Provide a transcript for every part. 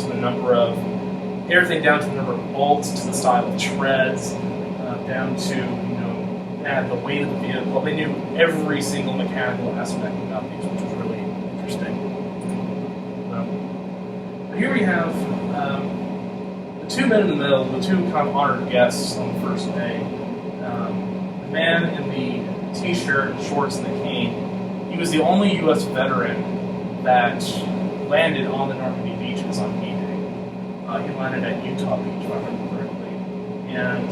to the number of everything down to the number of bolts, to the style of treads, down to the weight of the vehicle. They knew every single mechanical aspect about these, which was really interesting. But here we have the two men in the middle, the two kind of honored guests on the first day. The man in the t-shirt, shorts, and the cane, he was the only U.S. veteran that landed on the Normandy beaches on D-Day. He landed at Utah Beach, if I remember correctly. And,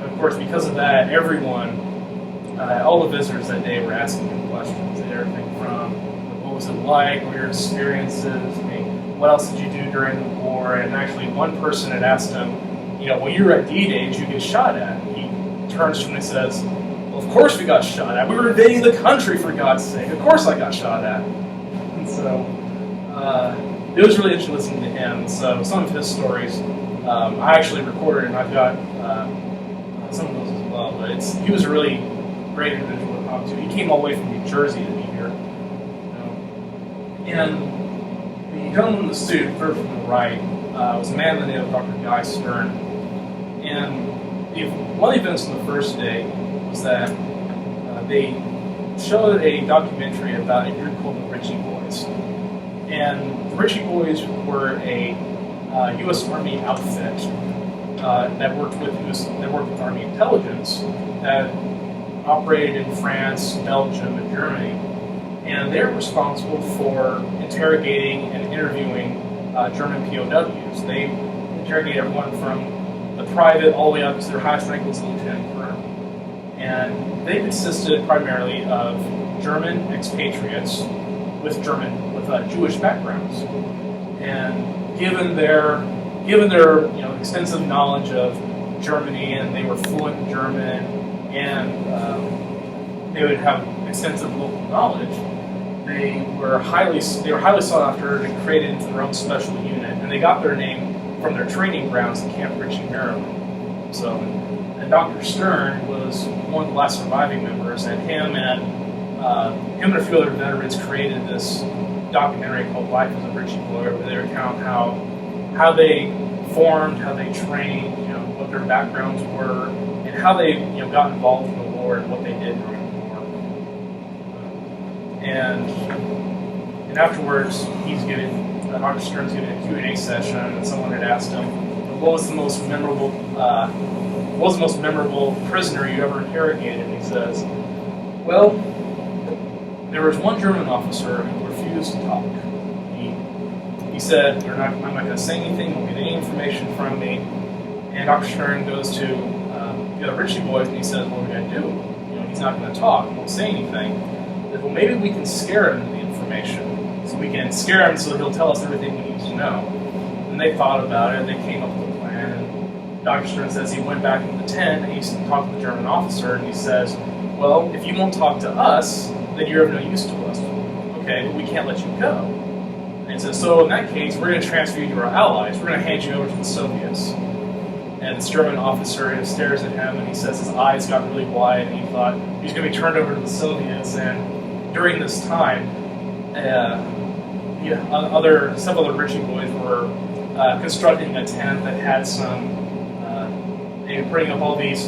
of course, because of that, everyone, all the visitors that day were asking him questions. Everything from, what was it like, what were your experiences, what else did you do during the war? And actually, one person had asked him, when you were at D-Day, did you get shot at? And he turns to him and says, well, of course we got shot at. We were invading the country, for God's sake. Of course I got shot at. And so, it was really interesting listening to him. So some of his stories, I actually recorded, and I've got some of those as well. But he was a really great individual to talk to. He came all the way from New Jersey to be here. And the gentleman in the suit, third from the right, was a man by the name of Dr. Guy Stern. And one of the events on the first day was that they showed a documentary about a group called the Ritchie Boys. And the Ritchie Boys were a U.S. Army outfit that worked with Army intelligence that operated in France, Belgium, and Germany. And they're responsible for interrogating and interviewing German POWs. They interrogate everyone from the private all the way up to their highest rank was lieutenant colonel. And they consisted primarily of German expatriates with Jewish backgrounds. And given their extensive knowledge of Germany, and they were fluent in German, and they would have extensive local knowledge, they were highly sought after and created into their own special unit, and they got their name from their training grounds in Camp Ritchie, Maryland. So, and Dr. Stern was one of the last surviving members, and him and a few other veterans created this documentary called Life as a Ritchie Boy, where they recount how they formed, how they trained, what their backgrounds were, and how they got involved in the war and what they did during the war. And afterwards, Dr. Stern's giving a Q&A session, and someone had asked him, what was the most memorable prisoner you ever interrogated? And he says, well, there was one German officer who refused to talk. He said, I'm not going to say anything, won't get any information from me. And Dr. Stern goes to the Ritchie Boys, and he says, what are we going to do? He's not going to talk, won't say anything. He said, well, maybe we can scare him into the information. So we can scare him so he'll tell us everything we need to know. And they thought about it, they came up with a plan. And Dr. Stern says he went back into the tent, and he talked to the German officer, and he says, well, if you won't talk to us, then you're of no use to us. Okay, but we can't let you go. And he says, so in that case, we're going to transfer you to our allies. We're going to hand you over to the Soviets. And this German officer stares at him, and he says his eyes got really wide, and he thought he was going to be turned over to the Soviets. And during this time, several other Ritchie Boys were constructing a tent that had they were putting up all these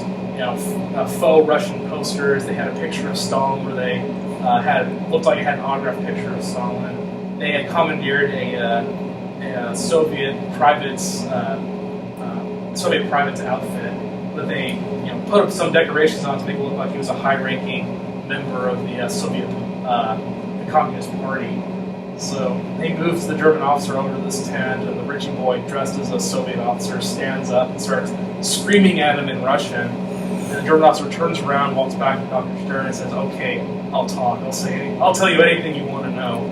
faux Russian posters. They had a picture of Stalin where they looked like it had an autographed picture of Stalin. They had commandeered a Soviet private's outfit, but they put up some decorations on to make it look like he was a high-ranking member of the Soviet the Communist Party. So he moves the German officer over to this tent, and the Ritchie Boy, dressed as a Soviet officer, stands up and starts screaming at him in Russian. And the German officer turns around, walks back to Dr. Stern, and says, "Okay, I'll talk. I'll tell you anything you want to know."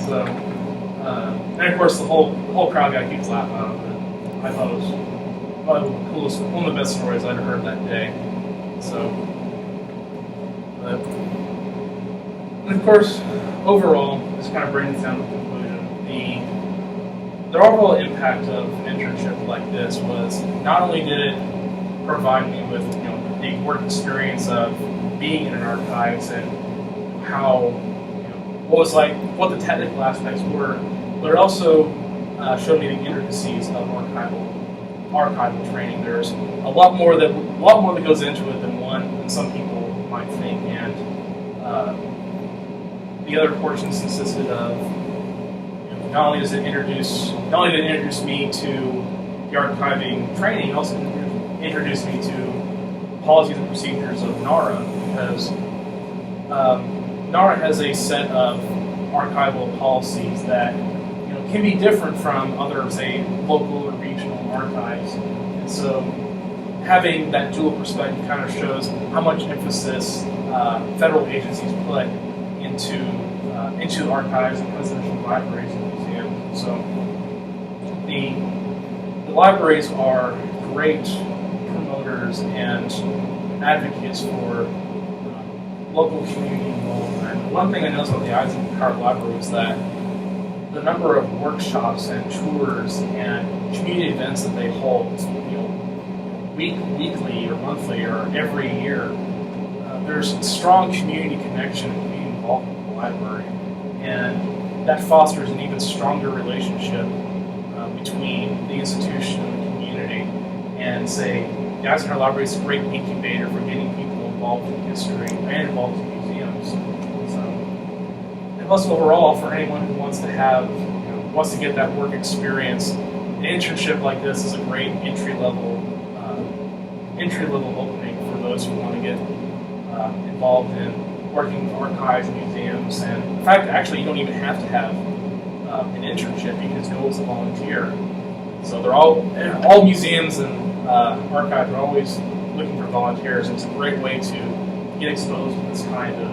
So, and of course, the whole crowd got a huge laugh out of it. I thought it was probably one of the best stories I'd heard that day. So, and of course, overall, this kind of brings down to the conclusion. The overall impact of an internship like this was not only did it provide me with the work experience of being in an archives and how what the technical aspects were, but it also showed me the intricacies of archival training. There's a lot more that goes into it than some people might think, and the other portions consisted of not only did it introduce me to the archiving training, it also introduced me to policies and procedures of NARA, because NARA has a set of archival policies that can be different from other, say, local or regional archives. And so having that dual perspective kind of shows how much emphasis federal agencies put into archives and presidential libraries and museums. So the libraries are great promoters and advocates for local community involvement. One thing I noticed about the Eisenhower Library was that the number of workshops and tours and community events that they hold, weekly or monthly or every year, there's strong community connection and community involvement with the library, and that fosters an even stronger relationship between the institution and the community. And say, the Eisenhower Library is a great incubator for getting people involved in history and involved in museums. And plus, overall, for anyone who wants to get that work experience, an internship like this is a great entry level opening for those who want to get involved in working with archives and museums. And in fact, actually, you don't even have to have an internship. You can just go as a volunteer. So they're all museums and archives are always looking for volunteers. It's a great way to get exposed to this kind of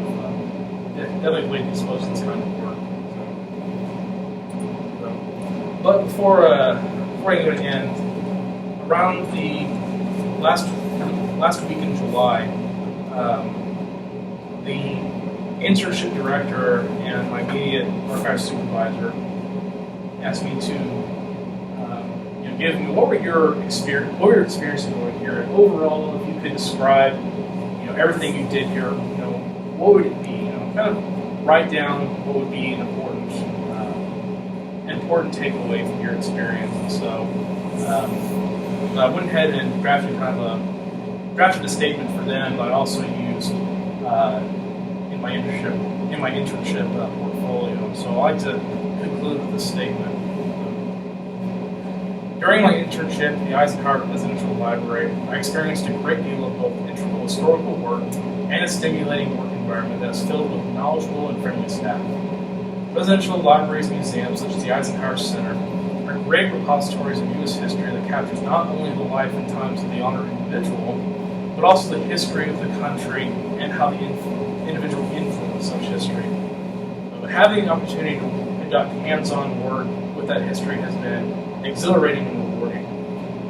definitely way to get exposed to this kind of work. But before I go to end, around the last week in July, the internship director and my immediate archive supervisor asked me to give me what were your experiences going here, and overall, if you could describe everything you did here, what would it be? Kind of write down what would be an important takeaway from your experience. And so I went ahead and drafted a statement for them, but I also used in my internship portfolio. So I like to conclude with this statement. During my internship at the Eisenhower Presidential Library, I experienced a great deal of both integral historical work and a stimulating work environment that is filled with knowledgeable and friendly staff. Presidential libraries and museums, such as the Eisenhower Center, are great repositories of U.S. history that captures not only the life and times of the honored individual, but also the history of the country and how the individual influenced such history. But having the opportunity to conduct hands-on work with that history has been exhilarating and rewarding.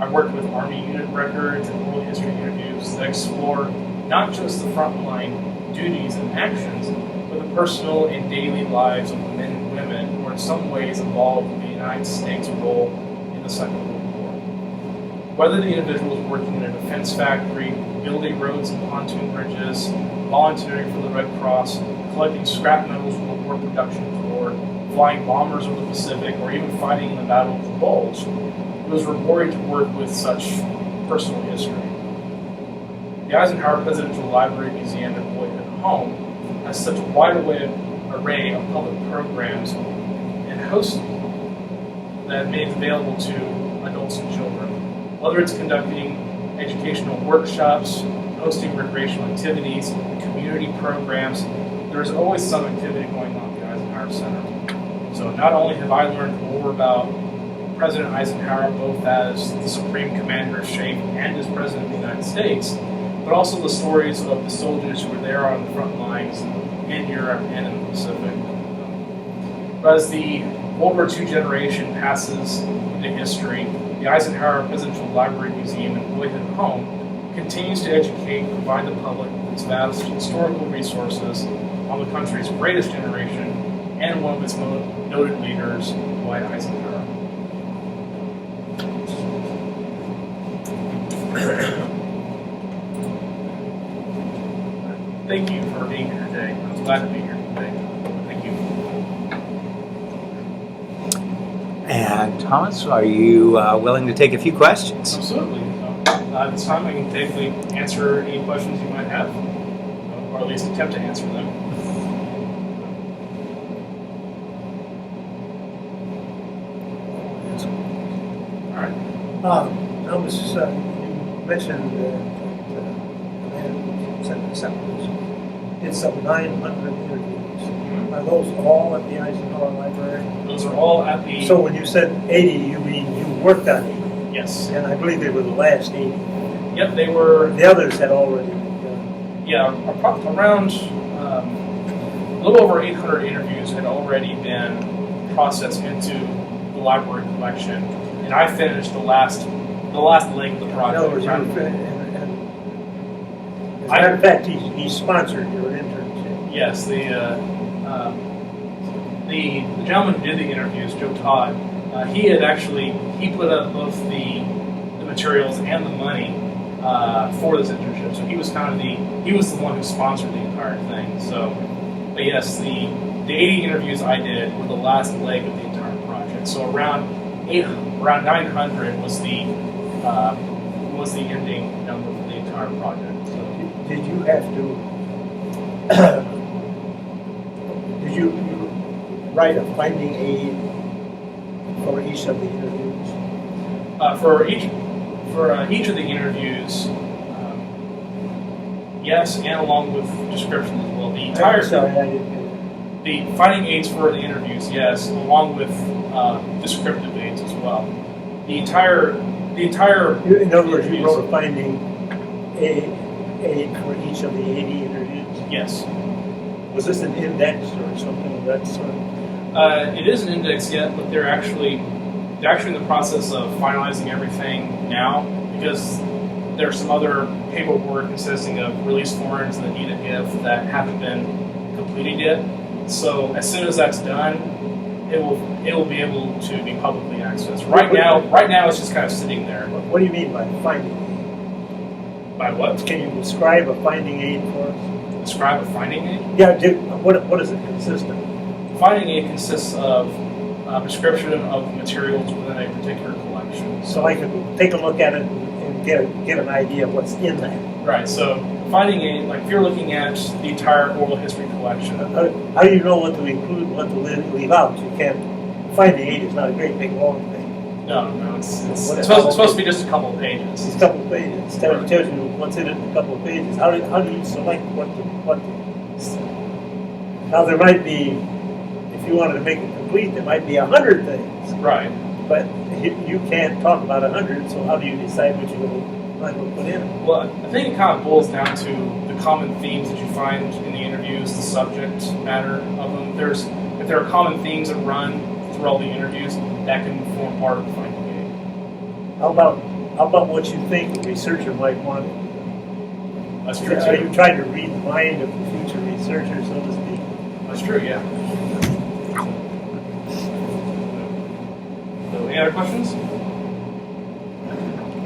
I've worked with Army unit records and oral history interviews that explore not just the frontline duties and actions, but the personal and daily lives of the men and women who are in some ways involved in the United States' role in the Second World War. Whether the individual is working in a defense factory, building roads and pontoon bridges, volunteering for the Red Cross, collecting scrap metals from the war production floor, flying bombers over the Pacific, or even fighting in the Battle of the Bulge, it was rewarding to work with such personal history. The Eisenhower Presidential Library, Museum, and Boyhood Home has such a wide array of public programs and hosts that made it available to adults and children. Whether it's conducting educational workshops, hosting recreational activities, community programs, there's always some activity going on at the Eisenhower Center. So not only have I learned more about President Eisenhower, both as the Supreme Commander-in-Chief and as President of the United States, but also the stories of the soldiers who were there on the front lines in Europe and in the Pacific. But as the World War II generation passes into history, the Eisenhower Presidential Library, Museum, and Boyhood Home continues to educate and provide the public with its vast historical resources on the country's greatest generation and one of its most noted leaders, Dwight Eisenhower. Thank you for being here today. I was glad to be here today. Thank you. And Thomas, are you willing to take a few questions? Absolutely. At this time, I can safely answer any questions you might have, or at least attempt to answer them. All right. Thomas, you mentioned the man sent this out. Did some 900 interviews. Are those all at the Eisenhower Library? Those are all at the... So when you said 80, you mean you worked on 80? Yes. And I believe they were the last 80. Yep, they were... The others had already been done. Yeah, around a little over 800 interviews had already been processed into the library collection, and I finished the last leg of the project. In other words, as a matter of fact, he sponsored your internship. Yes, the gentleman who did the interviews, Joe Todd, he put up both the materials and the money for this internship. So he was the one who sponsored the entire thing. So, but yes, the 80 interviews I did were the last leg of the entire project. So around 900 was the ending number for the entire project. So, did you have to? Did you write a finding aid for each of the interviews? For each of the interviews, yes, and along with descriptions as well. The finding aids for the interviews, yes, along with descriptive aids as well. The entire. In other words, you wrote a finding aid for each of the 80 interviews. Yes. Was this an index or something of that sort? It is an index yet, but they're actually in the process of finalizing everything now, because there's some other paperwork consisting of release forms and the need of if that haven't been completed yet. So as soon as that's done, it will be able to be publicly accessed. Right now it's just kind of sitting there. What do you mean by finding aid? By what? Can you describe a finding aid for us? Describe a finding aid? Yeah. What does it consist of? Finding aid consists of a description of the materials within a particular collection. So I could take a look at it and get an idea of what's in that. Right. So finding aid, like if you're looking at the entire oral history collection. How do you know what to include and what to leave out? You can't. Finding aid is not a great big long thing. No, it's supposed to be just a couple of pages. It's a couple of pages. It tells you what's in it in a couple of pages. How do you select what to? Now there might be, if you wanted to make it complete, there might be 100 things. Right. But you can't talk about 100. So how do you decide which you're going to put in? Well, I think it kind of boils down to the common themes that you find in the interviews, the subject matter of them. If there are common themes that run through all the interviews, that can form part of the finding aid. How about what you think a researcher might want? That's true. Are you trying to read the mind of the future researcher, so to speak? That's true, yeah. So, any other questions?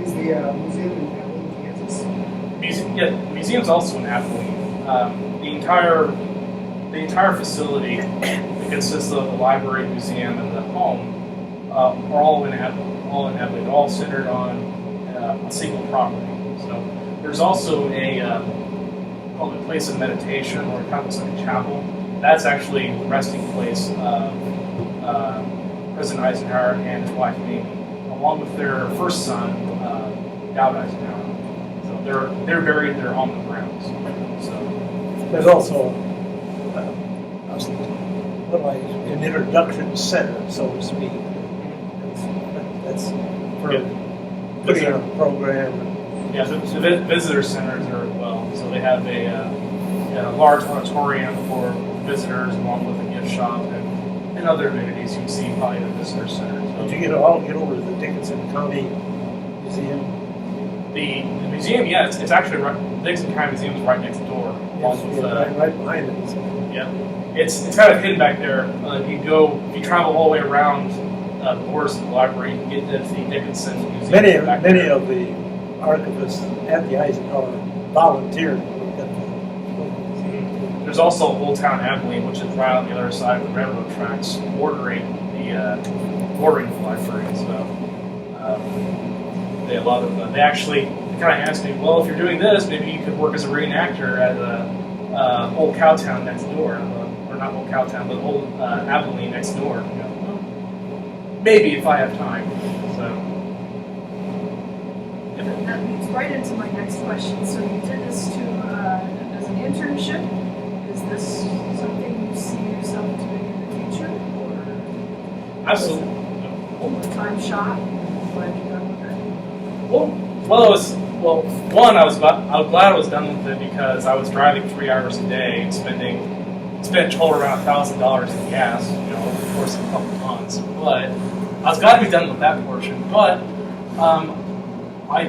Is the museum in Abilene, Kansas? The museum's also in Abilene. The entire facility that consists of the library, museum, and the home are all in Abilene, all centered on a single property. So there's also called a place of meditation, or kind of looks like a chapel. That's actually the resting place of President Eisenhower and his wife Amy, along with their first son, Dowd Eisenhower. So they're buried there on the grounds. So There's also an introduction center, so to speak. That's for putting on a program. yeah, the visitor centers are as well. So they have a large auditorium for visitors, along with a gift shop and other amenities you can see probably in the visitor center. So Did you get over to the Dickinson County Museum? the museum, yeah, it's actually right. The Dixon County Museum is right next door. Yes, right behind it. Yeah, it's kind of hidden back there. If you travel all the way around the doors of the library, you can get to the Dickinson Museum. Many of the archivists at the Eisenhower volunteered to look at the There's also Old Town Abilene, which is right on the other side of the railroad tracks, bordering ordering fly free. So they actually kind of asked me, well, if you're doing this, maybe you could work as a reenactor at Old Cowtown next door, or not Old Cowtown, but Old Abilene next door. You know, well, maybe if I have time. So. That leads right into my next question. So you did this as an internship. Is this something you see yourself doing in the future, or Absolutely. a time shot? Glad you done with it. One, I was glad I was done with it because I was driving 3 hours a day and spent total around $1,000 in gas, you know, over the course of a couple months. But I was glad to be done with that portion. But I